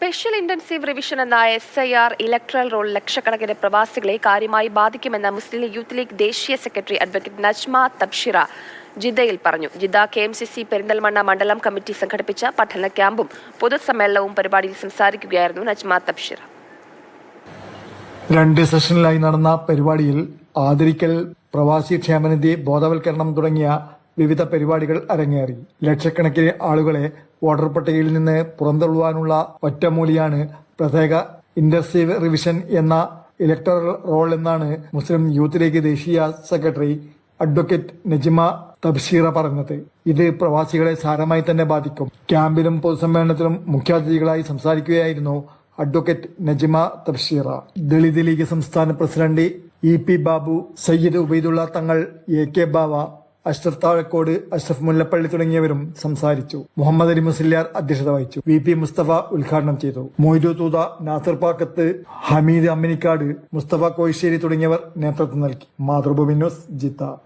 Special intensive revision എന്ന SIR electoral roll ലക്ഷക്കണക്കിന് പ്രവാസികളെ കാര്യമായി ബാധിക്കുമെന്ന് മുസ്ലിം യൂത്ത് ലീഗ് ദേശീയ സെക്രട്ടറി അഡ്വക്കേറ്റ് നജ്മ തബ്ഷിറ ജിദ്ദയിൽ പറഞ്ഞു. ജിദ്ദ KMCC പെരിന്തൽമണ്ണ മണ്ഡലം കമ്മിറ്റി സംഘടിപ്പിച്ച പഠന ക്യാമ്പും പൊതുസമ്മേളനവും പരിപാടിയിൽ സംസാരിക്കുകയായിരുന്നു നജ്മ തബ്ഷിറ. 2 സെഷനിലായി നടന്ന പരിപാടിയിൽ ആദരിക്കൽ, പ്രവാസി ക്ഷേമനിധി ബോധവൽക്കരണം തുടങ്ങിയ വിവിധ പരിപാടികൾ അരങ്ങേറി. ലക്ഷക്കണക്കിന് ആളുകളെ വോട്ടർ പട്ടികയിൽ നിന്ന് പുറന്തള്ളുവാനുള്ള ഒറ്റമൂലിയാണ് പ്രത്യേക ഇന്റൻസീവ് റിവിഷൻ എന്ന ഇലക്ടറൽ റോൾ എന്നാണ് മുസ്ലിം യൂത്ത് ലീഗ് ദേശീയ സെക്രട്ടറി അഡ്വക്കേറ്റ് നജ്മ തബ്ഷീറ പറഞ്ഞത്. ഇത് പ്രവാസികളെ സാരമായി തന്നെ ബാധിക്കും. ക്യാമ്പിലും പൊതുസമ്മേളനത്തിലും മുഖ്യാതിഥികളായി സംസാരിക്കുകയായിരുന്നു അഡ്വക്കേറ്റ് നജ്മ തബ്ഷീറ. ദളിത് ലീഗ് സംസ്ഥാന പ്രസിഡന്റ് EP ബാബു, സയ്യിദ് ഉബൈദുള്ള തങ്ങൾ, AK ബാവ, അഷ്റഫ് താഴക്കോട്, അഷ്റഫ് മുല്ലപ്പള്ളി തുടങ്ങിയവരും സംസാരിച്ചു. മുഹമ്മദ് അലി മുസ്ലിയാർ അധ്യക്ഷത വഹിച്ചു. VP മുസ്തഫ ഉദ്ഘാടനം ചെയ്തു. മൊയ്തു തൂത, നാസർ പാക്കത്ത്, ഹമീദ് അമ്മിനിക്കാട്, മുസ്തഫ കോയിശ്ശേരി തുടങ്ങിയവർ നേതൃത്വം നൽകി. Mathrubhumi news, Jeddah.